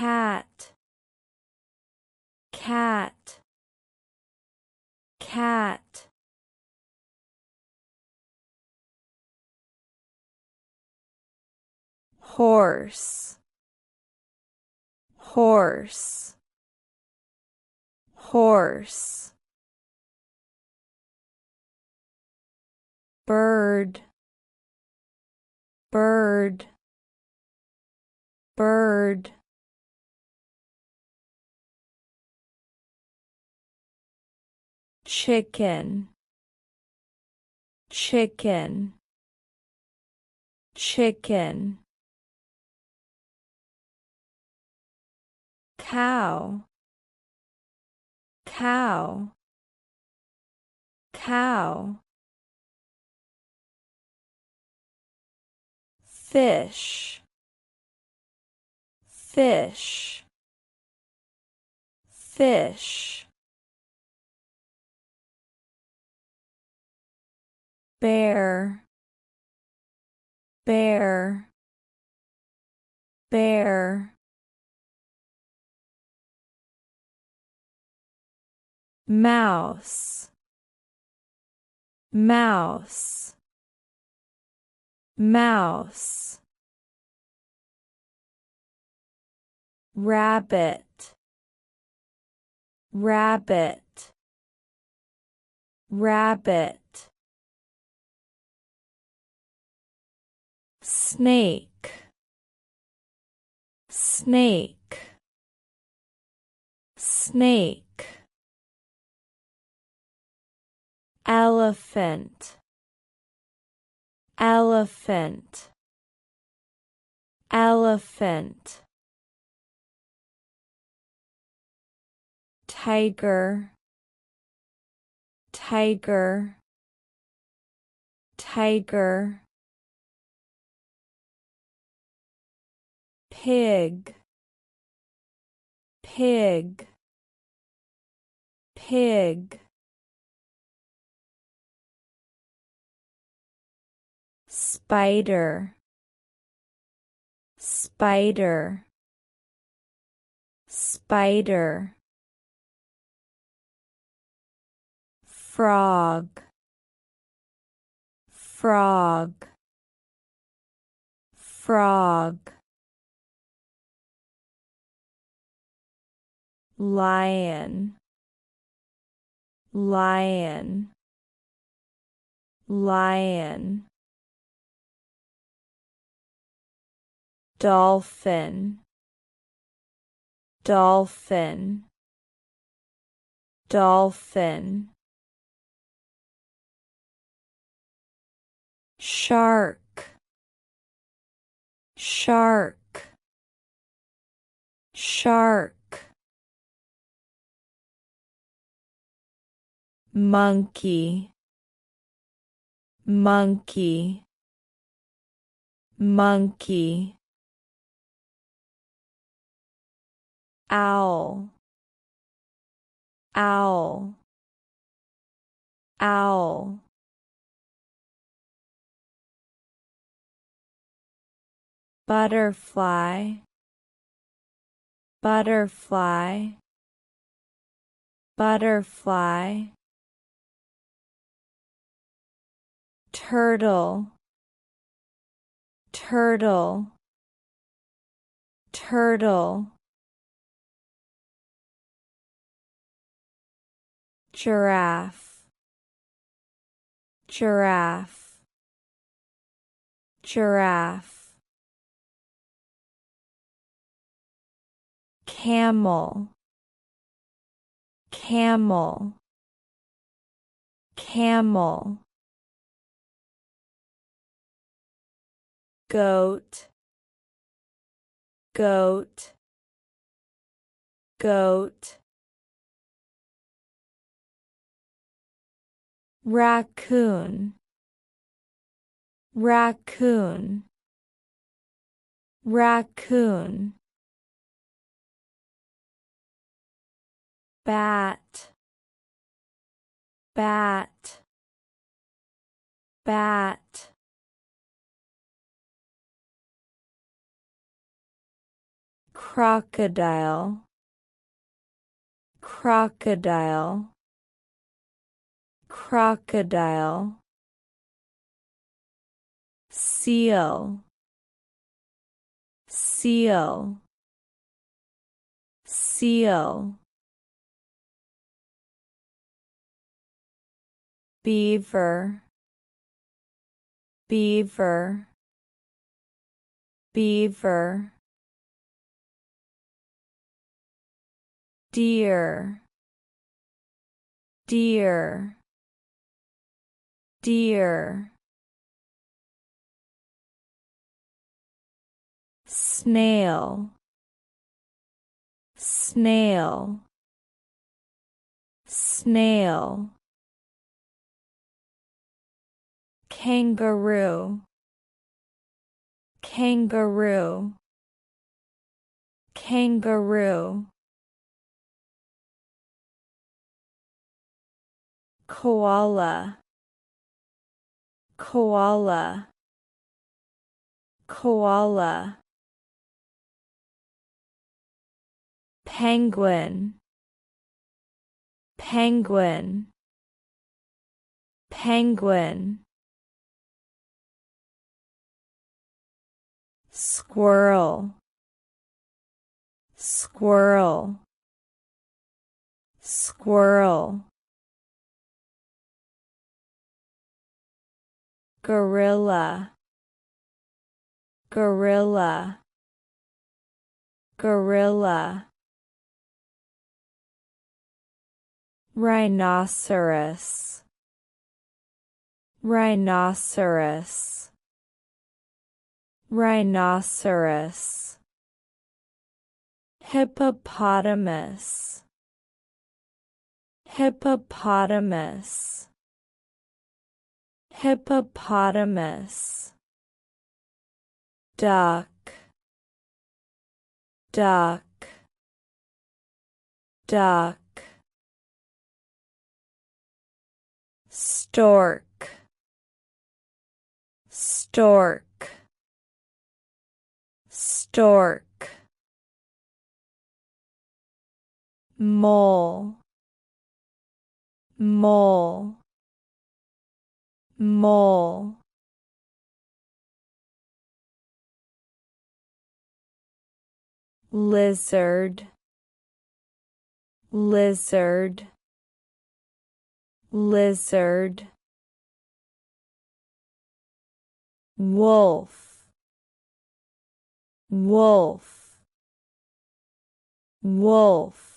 cat, cat, cat. Horse, horse, horse. Bird, bird, bird. Chicken, chicken, chicken. Cow, cow, cow. Fish, fish, fish. Bear, bear, bear. Mouse, mouse, mouse. Rabbit, rabbit, rabbit. Snake, snake, snake. Elephant, elephant, elephant. Tiger, tiger, tiger. Pig, pig, pig. Spider, spider, spider. Frog, frog, frog. Lion, lion, lion. Dolphin, dolphin, dolphin. Shark, shark, shark. Monkey, monkey, monkey. Owl, owl, owl. Butterfly, butterfly, butterfly. Turtle, turtle, turtle. Giraffe, giraffe, giraffe. Camel, camel, camel. Goat, goat, goat. Raccoon, raccoon, raccoon. Bat, bat, bat. crocodile, crocodile, crocodile, seal, seal, seal, beaver, beaver, beaver, deer, deer, deer, snail, snail, snail, kangaroo, kangaroo, kangaroo, koala, koala, koala, penguin, penguin, penguin, squirrel, squirrel, squirrel, gorilla, gorilla, gorilla, rhinoceros, rhinoceros, rhinoceros, hippopotamus, hippopotamus, hippopotamus, duck, duck, duck, stork, stork, stork, mole, mole, mole, lizard, lizard, lizard, wolf, wolf, wolf,